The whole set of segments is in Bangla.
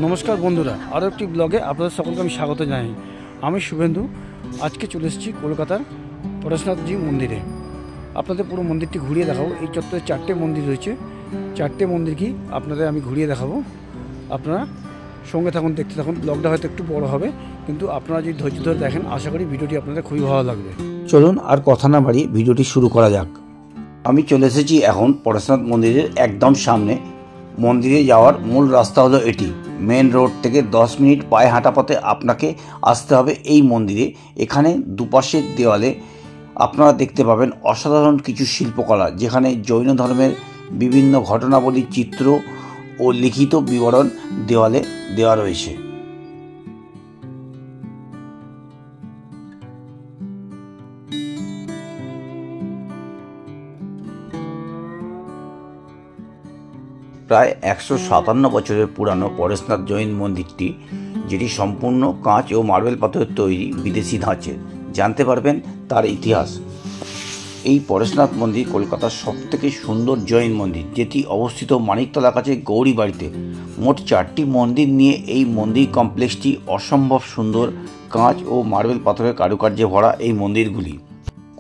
নমস্কার বন্ধুরা, আরও একটি ব্লগে আপনাদের সকলকে আমি স্বাগত জানাই। আমি শুভেন্দু। আজকে চলে এসেছি কলকাতার পরেশনাথজি মন্দিরে। আপনাদের পুরো মন্দিরটি ঘুরিয়ে দেখাবো। এই চত্বরে 4টে মন্দির রয়েছে। 4টে মন্দির কি আপনাদের আমি ঘুরিয়ে দেখাবো। আপনারা সঙ্গে থাকুন, দেখতে থাকুন। ব্লগটা হয়তো একটু বড় হবে, কিন্তু আপনারা যদি ধৈর্য ধরে দেখেন আশা করি ভিডিওটি আপনাদের খুবই ভালো লাগবে। চলুন আর কথা না বাড়িয়ে ভিডিওটি শুরু করা যাক। আমি চলে এসেছি এখন পরেশনাথ মন্দিরের একদম সামনে। মন্দিরে যাওয়ার মূল রাস্তা হলো এটি। মেন রোড থেকে 10 মিনিট পায়ে হাঁটা পথে আপনাকে আসতে হবে এই মন্দিরে। এখানে দুপাশের দেওয়ালে আপনারা দেখতে পাবেন অসাধারণ কিছু শিল্পকলা, যেখানে জৈন ধর্মের বিভিন্ন ঘটনাবলীর চিত্র ও লিখিত বিবরণ দেওয়ালে দেওয়া রয়েছে। প্রায় 157 বছরের পুরানো পরেশনাথ জৈন মন্দিরটি, যেটি সম্পূর্ণ কাঁচ ও মার্বেল পাথরের তৈরি বিদেশি ধাঁচের, জানতে পারবেন তার ইতিহাস। এই পরেশনাথ মন্দির কলকাতার সবথেকে সুন্দর জৈন মন্দির, যেটি অবস্থিত মানিকতলার কাছে গৌরীবাড়িতে। মোট 4টি মন্দির নিয়ে এই মন্দির কমপ্লেক্সটি অসম্ভব সুন্দর। কাঁচ ও মার্বেল পাথরের কারুকার্যে ভরা এই মন্দিরগুলি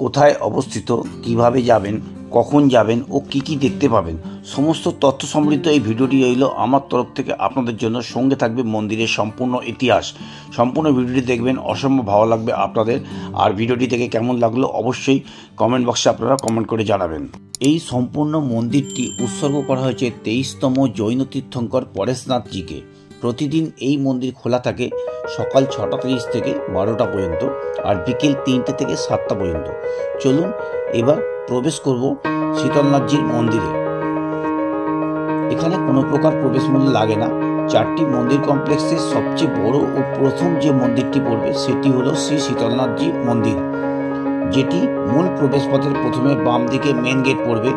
কোথায় অবস্থিত, কিভাবে যাবেন, কখন যাবেন ও কি কি দেখতে পাবেন, সমস্ত তথ্য সমৃদ্ধ এই ভিডিওটি রইল আমার তরফ থেকে আপনাদের জন্য। সঙ্গে থাকবে মন্দিরের সম্পূর্ণ ইতিহাস। সম্পূর্ণ ভিডিওটি দেখবেন, অসম্ভব ভালো লাগবে আপনাদের। আর ভিডিওটি থেকে কেমন লাগলো অবশ্যই কমেন্ট বক্সে আপনারা কমেন্ট করে জানাবেন। এই সম্পূর্ণ মন্দিরটি উৎসর্গ করা হয়েছে 23তম জৈন তীর্থঙ্কর পরেশনাথজিকে। প্রতিদিন এই মন্দির খোলা থাকে সকাল 6টা 30 থেকে 12টা পর্যন্ত, আর বিকেল 3টে থেকে 7টা পর্যন্ত। চলুন এবার প্রবেশ করব শীতলনাথজির মন্দিরে। এখানে কোনো প্রকার প্রবেশ মূল্য লাগে না। 4টি মন্দির কমপ্লেক্সের সবচেয়ে বড় ও প্রথম যে মন্দিরটি পড়বে সেটি হলো শ্রী শীতলনাথজি মন্দির, যেটি মূল প্রবেশপথের প্রথমে বাম দিকে মেন গেট পড়বে।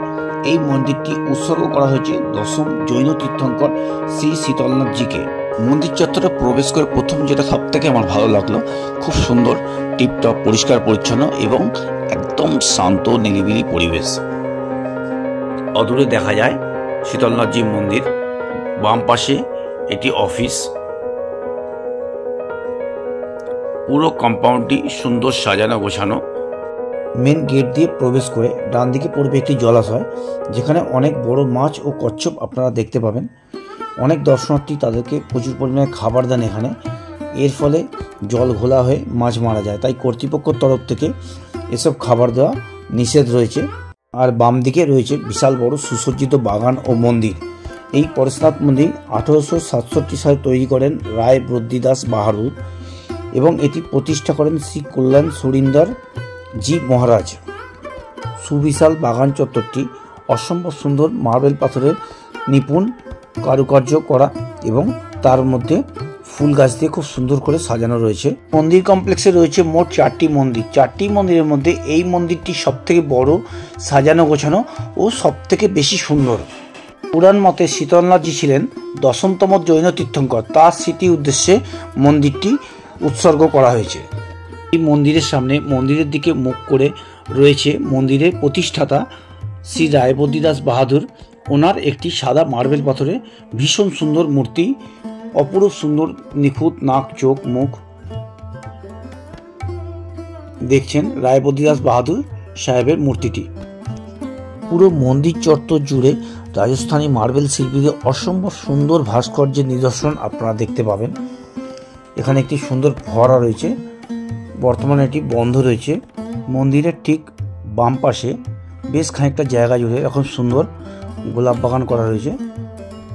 এই মন্দিরটি উৎসর্গ করা হয়েছে 10ম জৈন তীর্থঙ্কর শ্রী শীতলনাথজিকে। মন্দির চত্বরে প্রবেশ করে প্রথম যেটা সব থেকে আমার ভালো লাগলো, খুব সুন্দর টিপটপ পরিষ্কার পরিচ্ছন্ন এবং একদম শান্ত নিরিবিলি পরিবেশ। অদূরে দেখা যায় শীতলনাথজি মন্দির, বাম পাশে এটি অফিস। পুরো কম্পাউন্ডটি সুন্দর সাজানো গোছানো। মেন গেট দিয়ে প্রবেশ করে ডান দিকে পড়বে একটি জলাশয়, যেখানে অনেক বড় মাছ ও কচ্ছপ আপনারা দেখতে পাবেন। অনেক দর্শনার্থী তাদেরকে প্রচুর পরিমাণে খাবার দেন এখানে। এর ফলে জল ঘোলা হয়ে মাছ মারা যায়, তাই কর্তৃপক্ষের তরফ থেকে এসব খাবার দেওয়া নিষেধ রয়েছে। আর বাম দিকে রয়েছে বিশাল বড় সুসজ্জিত বাগান ও মন্দির। এই পরেশনাথ মন্দির 1867 সালে তৈরি করেন রায় বদ্রীদাস বাহাদুর, এবং এটি প্রতিষ্ঠা করেন শ্রী কল্যাণ সুরিন্দর জি মহারাজ। সুবিশাল বাগান চত্বরটি অসম্ভব সুন্দর মার্বেল পাথরের নিপুণ কারুকার্য করা, এবং তার মধ্যে ফুল গাছ দিয়ে খুব সুন্দর করে সাজানো রয়েছে। মন্দির কমপ্লেক্সে রয়েছে মোট 4টি মন্দির। 4টি মন্দিরের মধ্যে এই মন্দিরটি সবথেকে বড়, সাজানো গোছানো ও সবথেকে বেশি সুন্দর। পুরাণ মতে শীতলনাথজি ছিলেন 10তম জৈন তীর্থঙ্কর। তার স্মৃতি উদ্দেশ্যে মন্দিরটি উৎসর্গ করা হয়েছে। এই মন্দিরের সামনে মন্দিরের দিকে মুখ করে রয়েছে মন্দিরের প্রতিষ্ঠাতা শ্রী রায়বদ্রীদাস বাহাদুর। ওনার একটি সাদা মার্বেল পাথরে ভীষণ সুন্দর মূর্তি, অপরূপ সুন্দর নিখুঁত নাক, চোখ, মুখ। দেখছেন রায়বদ্রীদাস বাহাদুর সাহেবের মূর্তিটি। পুরো মন্দির চত্বর জুড়ে রাজস্থানী মার্বেল শিল্পীদের অসম্ভব সুন্দর ভাস্কর্যের নিদর্শন আপনারা দেখতে পাবেন। এখানে একটি সুন্দর ফোয়ারা রয়েছে, বর্তমানে এটি বন্ধ রয়েছে। মন্দিরের ঠিক বাম পাশে বেশ খানিকটা জায়গা জুড়ে এখন সুন্দর গোলাপ বাগান করা রয়েছে।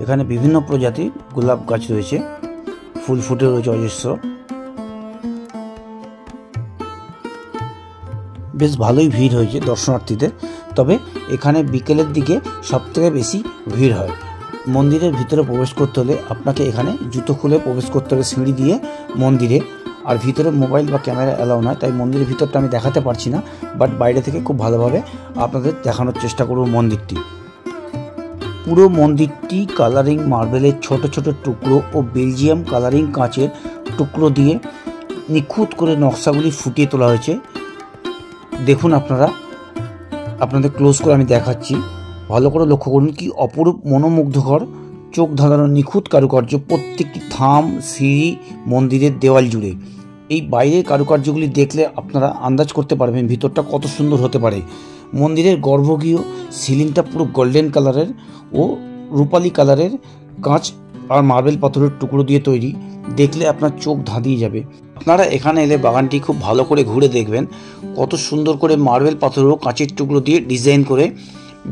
এখানে বিভিন্ন প্রজাতির গোলাপ গাছ রয়েছে, ফুল ফুটে রয়েছে অজস্র। বেশ ভালোই ভিড় হয়েছে দর্শনার্থীদের। তবে এখানে বিকেলের দিকে সবথেকে বেশি ভিড় হয়। মন্দিরের ভিতরে প্রবেশ করতে হলে আপনাকে এখানে জুতো খুলে প্রবেশ করতে হবে সিঁড়ি দিয়ে মন্দিরে। আর ভিতরে মোবাইল বা ক্যামেরা অ্যালাউ নয়, তাই মন্দিরের ভিতরটা আমি দেখাতে পারছি না, বাট বাইরে থেকে খুব ভালোভাবে আপনাদের দেখানোর চেষ্টা করব মন্দিরটি। পুরো মন্দিরটি কালারিং মার্বেলের ছোট ছোট টুকরো ও বেলজিয়াম কালারিং কাঁচের টুকরো দিয়ে নিখুঁত করে নকশাগুলি ফুটিয়ে তোলা হয়েছে। দেখুন আপনাদের ক্লোজ করে আমি দেখাচ্ছি, ভালো করে লক্ষ্য করুন কি অপরূপ মনোমুগ্ধকর চোখ ধাঁধানো নিখুঁত কারুকার্য প্রত্যেকটি থাম, সিঁড়ি, মন্দিরের দেওয়াল জুড়ে। এই বাইরের কারুকার্যগুলি দেখলে আপনারা আন্দাজ করতে পারবেন ভিতরটা কত সুন্দর হতে পারে। মন্দিরের গর্ভগৃহ সিলিংটা পুরো গোল্ডেন কালারের ও রূপালি কালারের কাঁচ আর মার্বেল পাথরের টুকরো দিয়ে তৈরি। দেখলে আপনার চোখ ধাঁধিয়ে যাবে। আপনারা এখানে এলে বাগানটি খুব ভালো করে ঘুরে দেখবেন কত সুন্দর করে মার্বেল পাথর ও কাঁচের টুকরো দিয়ে ডিজাইন করে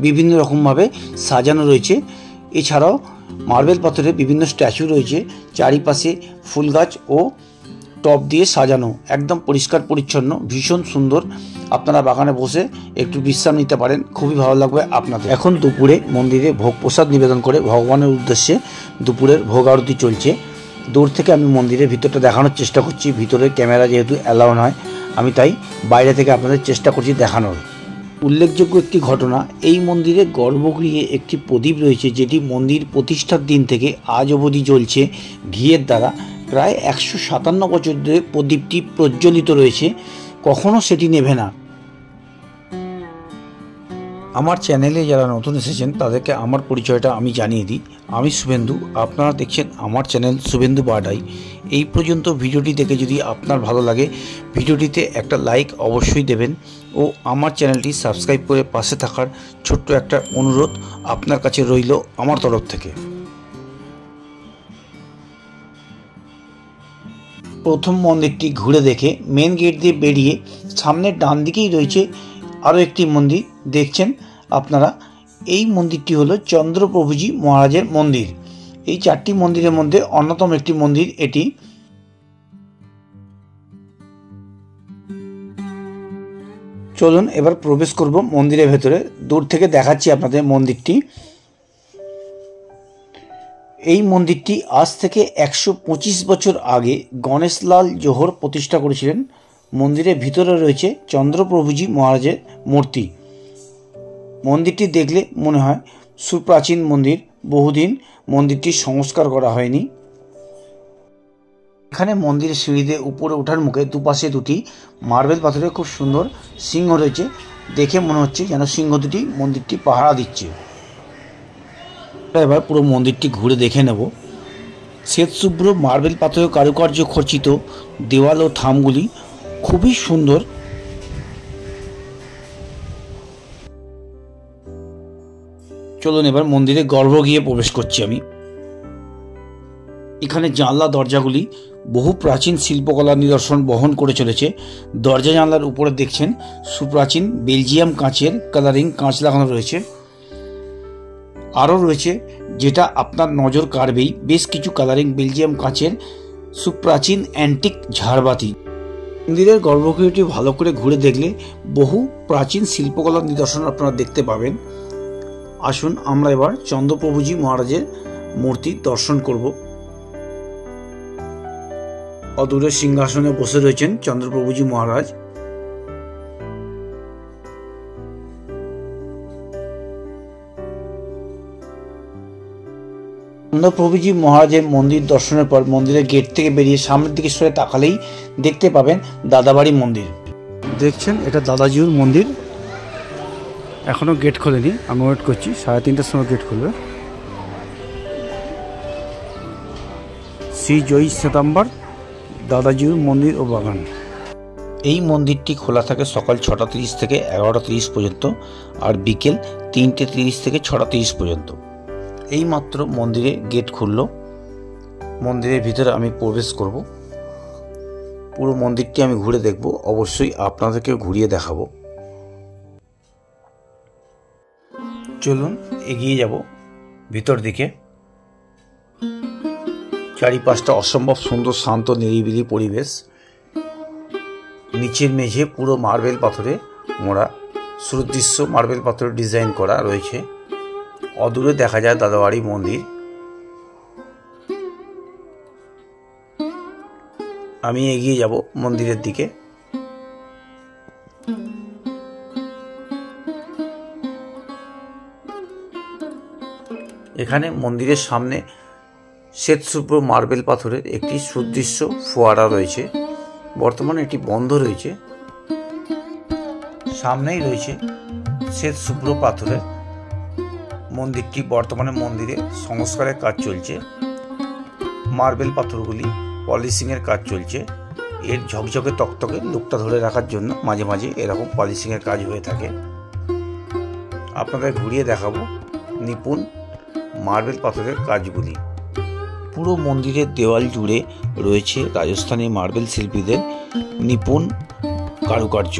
বিভিন্ন রকমভাবে সাজানো রয়েছে। এছাড়াও মার্বেল পাথরের বিভিন্ন স্ট্যাচু রয়েছে, চারিপাশে ফুল গাছ ও টব দিয়ে সাজানো, একদম পরিষ্কার পরিচ্ছন্ন, ভীষণ সুন্দর। আপনারা বাগানে বসে একটু বিশ্রাম নিতে পারেন, খুবই ভালো লাগবে আপনাদের। এখন দুপুরে মন্দিরে ভোগ প্রসাদ নিবেদন করে ভগবানের উদ্দেশ্যে দুপুরের ভোগ আরতি চলছে। দূর থেকে আমি মন্দিরের ভিতরটা দেখানোর চেষ্টা করছি। ভিতরে ক্যামেরা যেহেতু অ্যালাউ নয়, আমি তাই বাইরে থেকে আপনাদের চেষ্টা করছি দেখানোর। উল্লেখযোগ্য একটি ঘটনা, এই মন্দিরে গর্ভগৃহে একটি প্রদীপ রয়েছে যেটি মন্দির প্রতিষ্ঠার দিন থেকে আজ অবধি জ্বলছে ঘিয়ের দ্বারা। প্রায় 157 বছর ধরে প্রদীপটি প্রজ্বলিত রয়েছে, কখনো সেটি নেভে না। আমার চ্যানেলে যারা নতুন এসেছেন তাদেরকে আমার পরিচয়টা আমি জানিয়ে দিই। আমি শুভেন্দু, আপনারা দেখছেন আমার চ্যানেল শুভেন্দু বার্ড আই। এই পর্যন্ত ভিডিওটি দেখে যদি আপনার ভালো লাগে, ভিডিওটিতে একটা লাইক অবশ্যই দেবেন ও আমার চ্যানেলটি সাবস্ক্রাইব করে পাশে থাকার ছোট্ট একটা অনুরোধ আপনার কাছে রইল আমার তরফ থেকে। প্রথম মন্দিরটি ঘুরে দেখে মেন গেট দিয়ে বেরিয়ে সামনের ডান দিকেই রয়েছে আরও একটি মন্দির। দেখছেন আপনারা, এই মন্দিরটি হলো চন্দ্রপ্রভুজি মহারাজের মন্দির। এই 4টি মন্দিরের মধ্যে অন্যতম একটি মন্দির এটি। চলুন এবার প্রবেশ করব মন্দিরের ভেতরে। দূর থেকে দেখাচ্ছি আপনাদের মন্দিরটি। এই মন্দিরটি আজ থেকে 125 বছর আগে গণেশলাল জোহর প্রতিষ্ঠা করেছিলেন। মন্দিরের ভিতরে রয়েছে চন্দ্রপ্রভুজি মহারাজের মূর্তি। মন্দিরটি দেখলে মনে হয় সুপ্রাচীন মন্দির, বহুদিন মন্দিরটি সংস্কার করা হয়নি। এখানে মন্দিরের সিঁড়িতে উপরে ওঠার মুখে দুপাশে দুটি মার্বেল পাথরের খুব সুন্দর সিংহ রয়েছে। দেখে মনে হচ্ছে যেন সিংহ দুটি মন্দিরটি পাহারা দিচ্ছে। এবার পুরো মন্দিরটি ঘুরে দেখে নেব। শ্বেতশুভ্র মার্বেল পাথরের কারুকার্য খচিত দেওয়াল ও থামগুলি খুবই সুন্দর। চলুন এবার মন্দিরে গর্ভগৃহে প্রবেশ করছি আমি। এখানে জানলা দরজাগুলি বহু প্রাচীন শিল্পকলার নিদর্শন বহন করে চলেছে। দরজা জানলার উপরে দেখছেন সুপ্রাচীন বেলজিয়াম কাঁচের কালারিং কাঁচ লাগানো রয়েছে। আরও রয়েছে, যেটা আপনার নজর কাড়বেই, বেশ কিছু কালারিং বেলজিয়াম কাঁচের সুপ্রাচীন অ্যান্টিক ঝাড়বাতি। মন্দিরের গর্ভগৃহটি ভালো করে ঘুরে দেখলে বহু প্রাচীন শিল্পকলার নিদর্শন আপনারা দেখতে পাবেন। আসুন আমরা এবার চন্দ্রপ্রভুজি মহারাজের মূর্তি দর্শন করব। অদূরে সিংহাসনে বসে রয়েছেন চন্দ্রপ্রভুজি মহারাজ। চন্দ্রপ্রভুজি মহারাজের মন্দির দর্শনের পর মন্দিরের গেট থেকে বেরিয়ে সামনের দিকে সরে তাকালেই দেখতে পাবেন দাদাবাড়ি মন্দির। দেখছেন এটা দাদাজিউর মন্দির। এখনও গেট খোলেনি, আমি ওয়েট করছি, 3:30টার সময় গেট খুলবে। শ্রী জয়ী শ্বেতাম্বর দাদাজিউর মন্দির ও বাগান। এই মন্দিরটি খোলা থাকে সকাল 6:30 থেকে 11:30 পর্যন্ত আর বিকেল 3:30 থেকে 6:30 পর্যন্ত। এই মাত্র মন্দিরে গেট খুলল। মন্দিরের ভিতরে আমি প্রবেশ করব। পুরো মন্দিরটি আমি ঘুরে দেখব, অবশ্যই আপনাদেরকেও ঘুরিয়ে দেখাবো। চলুন এগিয়ে যাব ভিতর দিকে। চারিপাশটা অসম্ভব সুন্দর, শান্ত, নিরিবিলি পরিবেশ। নিচের মেঝে পুরো মার্বেল পাথরে মোড়া, সুদৃশ্য মার্বেল পাথরের ডিজাইন করা রয়েছে। অদূরে দেখা যায় দাদাবাড়ি মন্দির। আমি এগিয়ে যাব মন্দিরের দিকে। এখানে মন্দিরের সামনে শ্বেতশুভ্র মার্বেল পাথরের একটি সুদৃশ্য ফোয়ারা রয়েছে। বর্তমানে এটি বন্ধ রয়েছে। সামনেই রয়েছে শ্বেতশুভ্র পাথরের মন্দিরটি বর্তমানে মন্দিরে সংস্কারের কাজ চলছে। মার্বেল পাথরগুলি পলিশিংয়ের কাজ চলছে। এর ঝকঝকে তকতকে লুকটা ধরে রাখার জন্য মাঝে মাঝে এরকম পলিশিংয়ের কাজ হয়ে থাকে। আপনাদের ঘুরিয়ে দেখাবো নিপুণ মার্বেল পাথরের কাজগুলি। পুরো মন্দিরের দেওয়াল জুড়ে রয়েছে রাজস্থানী মার্বেল শিল্পীদের নিপুণ কারুকার্য।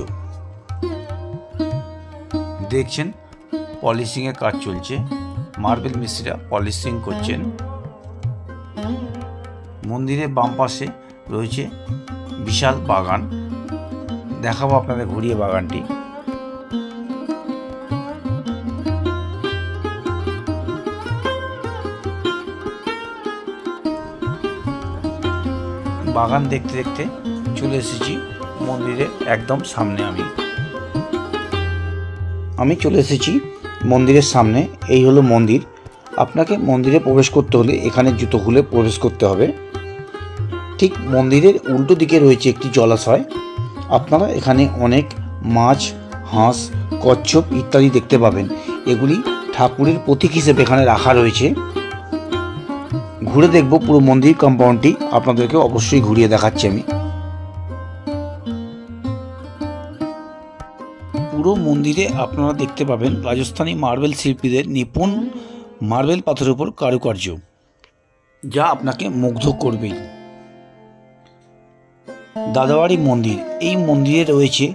দেখছেন পলিশিংয়ের কাজ চলছে, মার্বেল মিস্ত্রিরা পলিশিং করছেন। মন্দিরের বাম পাশে রয়েছে বিশাল বাগান, দেখাবো আপনাদের ঘুরিয়ে বাগানটি। বাগান দেখতে দেখতে চলে এসেছি মন্দিরের একদম সামনে। আমি চলে এসেছি মন্দিরের সামনে। এই হলো মন্দির। আপনাকে মন্দিরে প্রবেশ করতে হলে এখানে জুতো খুলে প্রবেশ করতে হবে। ঠিক মন্দিরের উল্টো দিকে রয়েছে একটি জলাশয়। আপনারা এখানে অনেক মাছ, হাঁস, কচ্ছপ ইত্যাদি দেখতে পাবেন। এগুলি ঠাকুরের প্রতীক হিসেবে এখানে রাখা রয়েছে। ঘুরে দেখব পুরো মন্দির কম্পাউন্ডটি, আপনাদেরকে অবশ্যই ঘুরিয়ে দেখাচ্ছি আমি। পুরো মন্দিরে আপনারা দেখতে পাবেন রাজস্থানী মার্বেল শিল্পীদের নিপুণ মার্বেল পাথরের উপর কারুকার্য, যা আপনাকে মুগ্ধ করবেই। দাদাবাড়ি মন্দির। এই মন্দিরে রয়েছে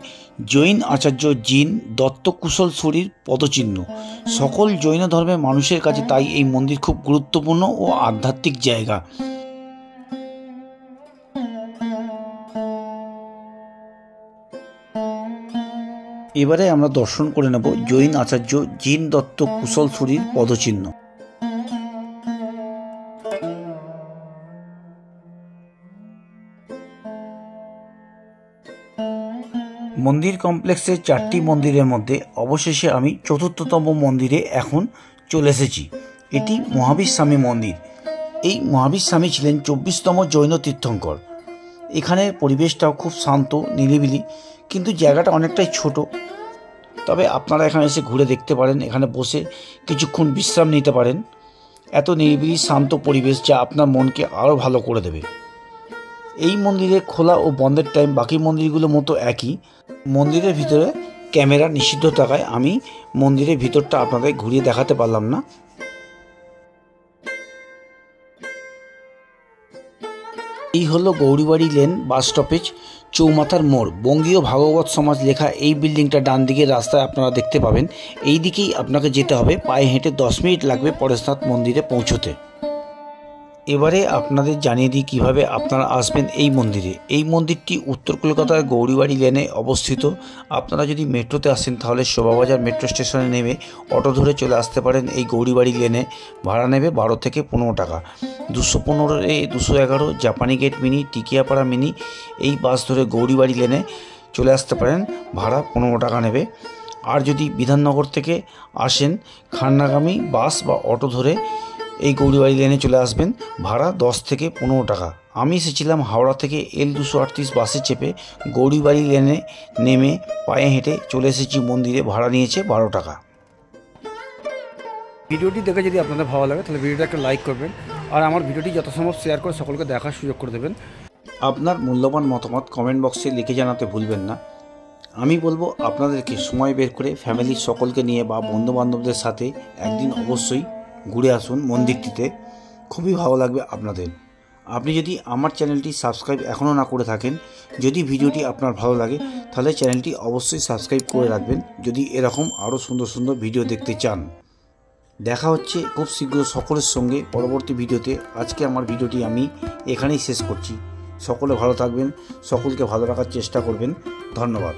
জৈন আচার্য জিন দত্ত কুশলছড়ির পদচিহ্ন। সকল জৈন ধর্মের মানুষের কাছে তাই এই মন্দির খুব গুরুত্বপূর্ণ ও আধ্যাত্মিক জায়গা। এবারে আমরা দর্শন করে নেব জৈন আচার্য জিন দত্ত কুশলছড়ির পদচিহ্ন। মন্দির কমপ্লেক্সের 4টি মন্দিরের মধ্যে অবশেষে আমি 4র্থতম মন্দিরে এখন চলে এসেছি। এটি মহাবীর স্বামী মন্দির। এই মহাবীর স্বামী ছিলেন 24তম জৈন তীর্থঙ্কর। এখানের পরিবেশটাও খুব শান্ত নিরিবিলি, কিন্তু জায়গাটা অনেকটাই ছোট। তবে আপনারা এখানে এসে ঘুরে দেখতে পারেন, এখানে বসে কিছুক্ষণ বিশ্রাম নিতে পারেন। এত নিরিবিলি শান্ত পরিবেশ যা আপনার মনকে আরও ভালো করে দেবে। এই মন্দিরে খোলা ও বন্ধের টাইম বাকি মন্দিরগুলোর মতো একই। মন্দিরের ভিতরে ক্যামেরা নিষিদ্ধ থাকায় আমি মন্দিরের ভিতরটা আপনাদের ঘুরিয়ে দেখাতে পারলাম না। এই হলো গৌরীবাড়ি লেন বাস স্টপেজ, চৌমাথার মোড়। বঙ্গীয় ভাগবত সমাজ লেখা এই বিল্ডিংটা ডান দিকের রাস্তায় আপনারা দেখতে পাবেন। এই দিকেই আপনাকে যেতে হবে। পায়ে হেঁটে 10 মিনিট লাগবে পরেশনাথ মন্দিরে পৌঁছতে। এবারে আপনাদের জানিয়ে দিই কীভাবে আপনারা আসবেন এই মন্দিরে। এই মন্দিরটি উত্তর কলকাতার গৌরীবাড়ি লেনে অবস্থিত। আপনারা যদি মেট্রোতে আসেন তাহলে শোভাবাজার মেট্রো স্টেশনে নেমে অটো ধরে চলে আসতে পারেন এই গৌরীবাড়ি লেনে। ভাড়া নেবে 12 থেকে 15 টাকা। 215 211 জাপানি গেট মিনি, টিকিয়াপাড়া মিনি এই বাস ধরে গৌরীবাড়ি লেনে চলে আসতে পারেন। ভাড়া 15 টাকা নেবে। আর যদি বিধাননগর থেকে আসেন খান্নাগামী বাস বা অটো ধরে এই গৌরীবাড়ি লেনে চলে আসবেন। ভাড়া 10 থেকে 15 টাকা। আমি এসেছিলাম হাওড়া থেকে L238 বাসে চেপে গৌরীবাড়ি লেনে নেমে পায়ে হেঁটে চলে এসেছি মন্দিরে। ভাড়া নিয়েছে 12 টাকা। ভিডিওটি দেখে যদি আপনাদের ভালো লাগে তাহলে ভিডিওটা একটা লাইক করবেন, আর আমার ভিডিওটি যথাসম্ভব শেয়ার করে সকলকে দেখার সুযোগ করে দেবেন। আপনার মূল্যবান মতামত কমেন্ট বক্সে লিখে জানাতে ভুলবেন না। আমি বলবো আপনাদেরকে সময় বের করে ফ্যামিলির সকলকে নিয়ে বা বন্ধুবান্ধবদের সাথে একদিন অবশ্যই ঘুরে আসুন মন্দিরটিতে। খুবই ভালো লাগবে আপনাদের। আপনি যদি আমার চ্যানেলটি সাবস্ক্রাইব এখনও না করে থাকেন, যদি ভিডিওটি আপনার ভালো লাগে তাহলে চ্যানেলটি অবশ্যই সাবস্ক্রাইব করে রাখবেন যদি এরকম আরও সুন্দর সুন্দর ভিডিও দেখতে চান। দেখা হচ্ছে খুব শীঘ্র সকলের সঙ্গে পরবর্তী ভিডিওতে। আজকে আমার ভিডিওটি আমি এখানেই শেষ করছি। সকলে ভালো থাকবেন, সকলকে ভালো রাখার চেষ্টা করবেন। ধন্যবাদ।